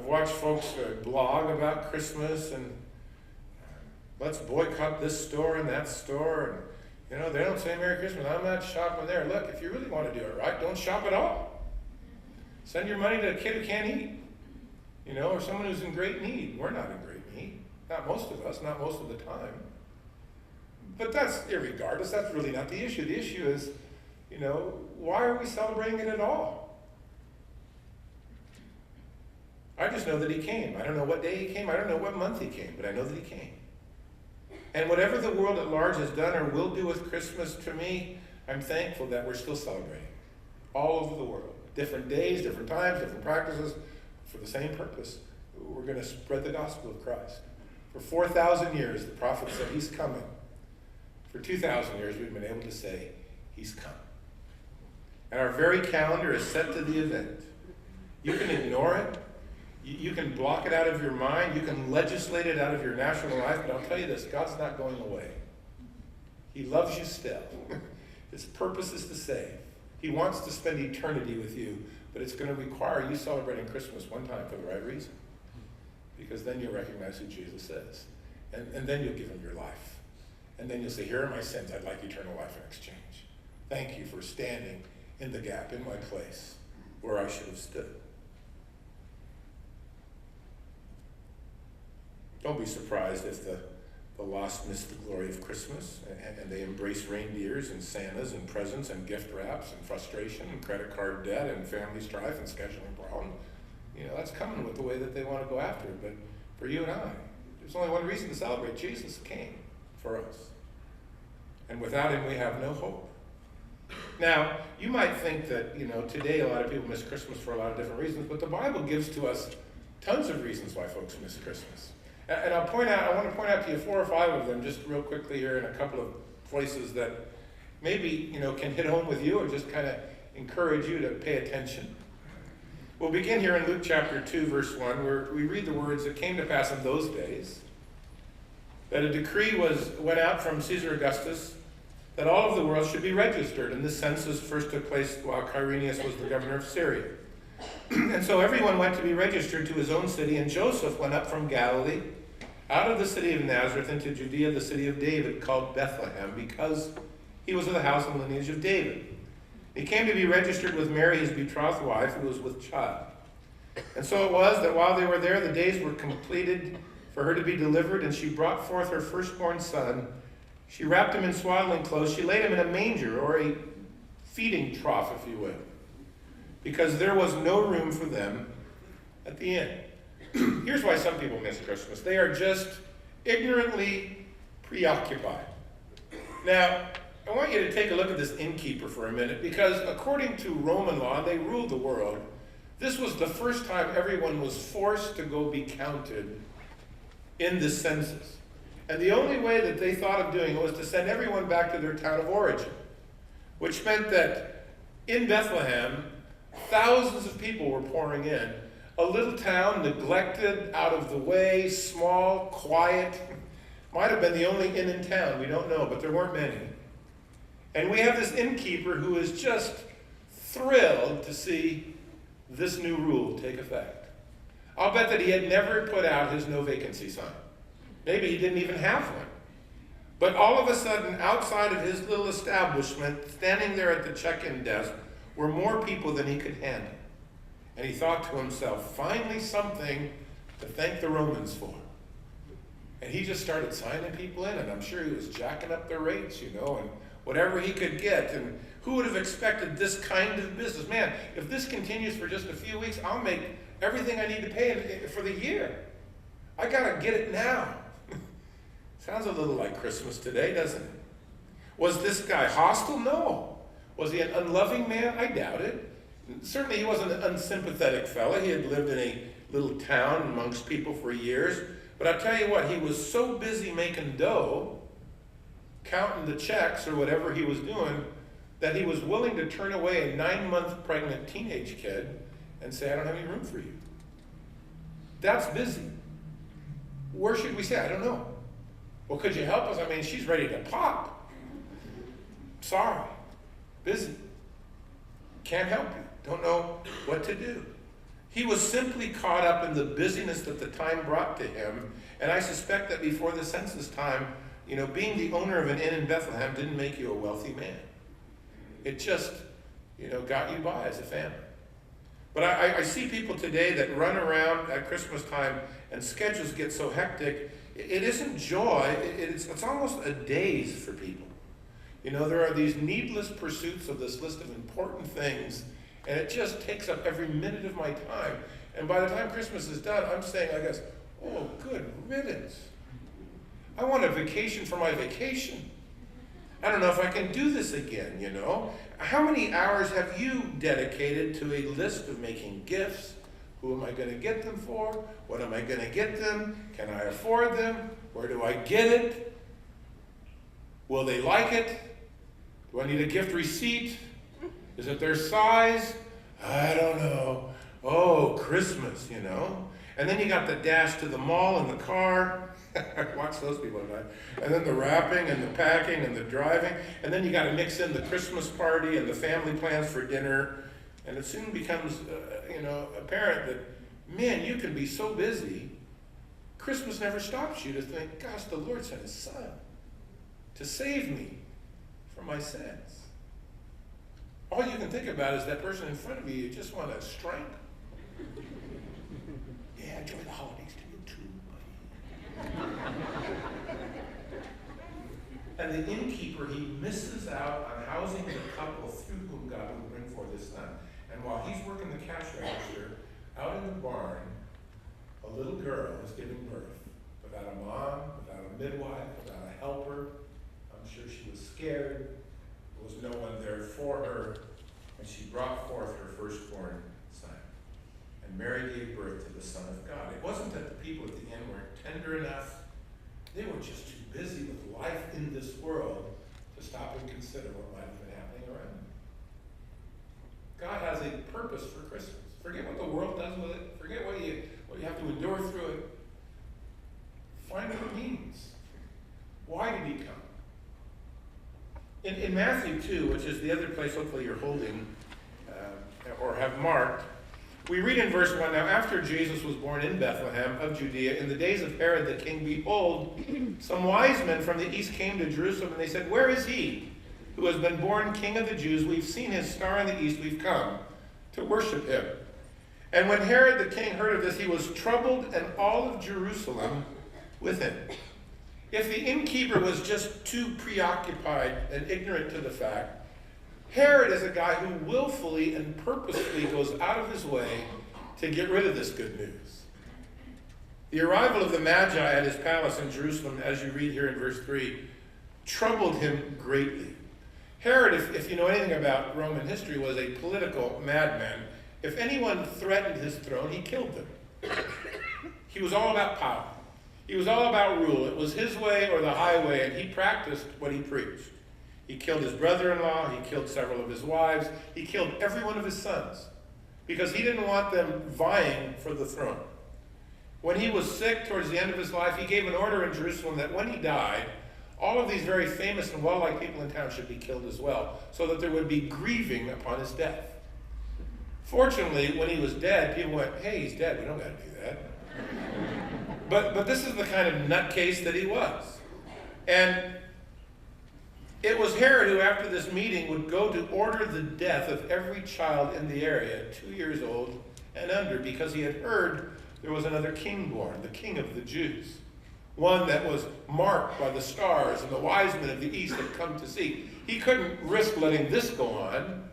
watched folks blog about Christmas and let's boycott this store and that store. And, they don't say Merry Christmas. I'm not shopping there. Look, if you really want to do it right, don't shop at all. Send your money to a kid who can't eat, or someone who's in great need. We're not in great need. Not most of us, not most of the time. But that's irregardless. That's really not the issue. The issue is, why are we celebrating it at all? I just know that he came. I don't know what day he came. I don't know what month he came, but I know that he came. And whatever the world at large has done or will do with Christmas, to me, I'm thankful that we're still celebrating all over the world. Different days, different times, different practices, for the same purpose. We're going to spread the gospel of Christ. For 4,000 years, the prophet said he's coming. For 2,000 years, we've been able to say he's come. And our very calendar is set to the event. You can ignore it. You can block it out of your mind. You can legislate it out of your national life. But I'll tell you this, God's not going away. He loves you still. His purpose is to save. He wants to spend eternity with you. But it's going to require you celebrating Christmas one time for the right reason. Because then you'll recognize who Jesus is. And then you'll give him your life. And then you'll say, here are my sins. I'd like eternal life in exchange. Thank you for standing in the gap, in my place, where I should have stood. Don't be surprised if the lost miss the glory of Christmas and they embrace reindeers and Santas and presents and gift wraps and frustration and credit card debt and family strife and scheduling problems. That's coming with the way that they want to go after it. But for you and I, there's only one reason to celebrate. Jesus came for us. And without him, we have no hope. Now, you might think that, today a lot of people miss Christmas for a lot of different reasons, but the Bible gives to us tons of reasons why folks miss Christmas. And I want to point out to you 4 or 5 of them just real quickly here in a couple of places that maybe, can hit home with you or just kind of encourage you to pay attention. We'll begin here in Luke chapter 2, verse 1, where we read the words, "It came to pass in those days that a decree went out from Caesar Augustus that all of the world should be registered. And this census first took place while Quirinius was the governor of Syria. And so everyone went to be registered to his own city, and Joseph went up from Galilee, out of the city of Nazareth into Judea, the city of David, called Bethlehem, because he was of the house and lineage of David. He came to be registered with Mary, his betrothed wife, who was with child. And so it was that while they were there, the days were completed for her to be delivered, and she brought forth her firstborn son. She wrapped him in swaddling clothes. She laid him in a manger, or a feeding trough, if you will, because there was no room for them at the inn. Here's why some people miss Christmas. They are just ignorantly preoccupied. Now, I want you to take a look at this innkeeper for a minute, because according to Roman law, they ruled the world. This was the first time everyone was forced to go be counted in this census. And the only way that they thought of doing it was to send everyone back to their town of origin, which meant that in Bethlehem, thousands of people were pouring in. A little town, neglected, out of the way, small, quiet. Might have been the only inn in town, we don't know, but there weren't many. And we have this innkeeper who is just thrilled to see this new rule take effect. I'll bet that he had never put out his no vacancy sign. Maybe he didn't even have one. But all of a sudden, outside of his little establishment, standing there at the check-in desk, were more people than he could handle. And he thought to himself, finally something to thank the Romans for. And he just started signing people in, and I'm sure he was jacking up their rates, and whatever he could get. And who would have expected this kind of business? Man, if this continues for just a few weeks, I'll make everything I need to pay for the year. I gotta get it now. Sounds a little like Christmas today, doesn't it? Was this guy hostile? No. Was he an unloving man? I doubt it. Certainly he wasn't an unsympathetic fellow. He had lived in a little town amongst people for years. But I'll tell you what, he was so busy making dough, counting the checks or whatever he was doing, that he was willing to turn away a 9-month pregnant teenage kid and say, I don't have any room for you. That's busy. Where should we say? I don't know. Well, could you help us? I mean, she's ready to pop. Sorry. Busy. Can't help you. Don't know what to do. He was simply caught up in the busyness that the time brought to him. And I suspect that before the census time, being the owner of an inn in Bethlehem didn't make you a wealthy man. It just, got you by as a family. But I see people today that run around at Christmas time and schedules get so hectic. It isn't joy. It's almost a daze for people. There are these needless pursuits of this list of important things, and it just takes up every minute of my time. And by the time Christmas is done, I'm saying, I guess, oh, good riddance. I want a vacation for my vacation. I don't know if I can do this again, How many hours have you dedicated to a list of making gifts? Who am I going to get them for? What am I going to get them? Can I afford them? Where do I get it? Will they like it? Do I need a gift receipt? Is it their size? I don't know. Oh, Christmas, And then you got the dash to the mall in the car. I watch those people tonight. And then the wrapping and the packing and the driving. And then you got to mix in the Christmas party and the family plans for dinner. And it soon becomes, apparent that, man, you can be so busy. Christmas never stops you to think, gosh, the Lord sent his son to save me from my sins. All you can think about is that person in front of you just want to strangle. Yeah, enjoy the holidays to you too, buddy. And the innkeeper, he misses out on housing the couple through whom God will bring forth his son. And while he's working the cash register, out in the barn, a little girl is giving birth. Without a mom, without a midwife, without a helper. I'm sure she was scared. There was no one there for her. And she brought forth her firstborn son. And Mary gave birth to the Son of God. It wasn't that the people at the inn weren't tender enough. They were just too busy with life in this world to stop and consider what might have been happening around them. God has a purpose for Christmas. Forget what the world does with it. Forget what you have to endure through it. Find what it means. Why did he come? In Matthew 2, which is the other place hopefully you're holding or have marked, we read in verse 1, now after Jesus was born in Bethlehem of Judea, in the days of Herod the king, behold, some wise men from the east came to Jerusalem, and they said, where is he who has been born King of the Jews? We've seen his star in the east, we've come to worship him. And when Herod the king heard of this, he was troubled, and all of Jerusalem with him. If the innkeeper was just too preoccupied and ignorant to the fact, Herod is a guy who willfully and purposefully goes out of his way to get rid of this good news. The arrival of the Magi at his palace in Jerusalem, as you read here in verse 3, troubled him greatly. Herod, if you know anything about Roman history, was a political madman. If anyone threatened his throne, he killed them. He was all about power. He was all about rule. It was his way or the highway, and he practiced what he preached. He killed his brother-in-law. He killed several of his wives. He killed every one of his sons because he didn't want them vying for the throne. When he was sick towards the end of his life, he gave an order in Jerusalem that when he died, all of these very famous and well-liked people in town should be killed as well, so that there would be grieving upon his death. Fortunately, when he was dead, people went, hey, he's dead. We don't got to do that. But this is the kind of nutcase that he was. And it was Herod who, after this meeting, would go to order the death of every child in the area, 2 years old and under, because he had heard there was another king born, the King of the Jews, one that was marked by the stars and the wise men of the east had come to see. He couldn't risk letting this go on.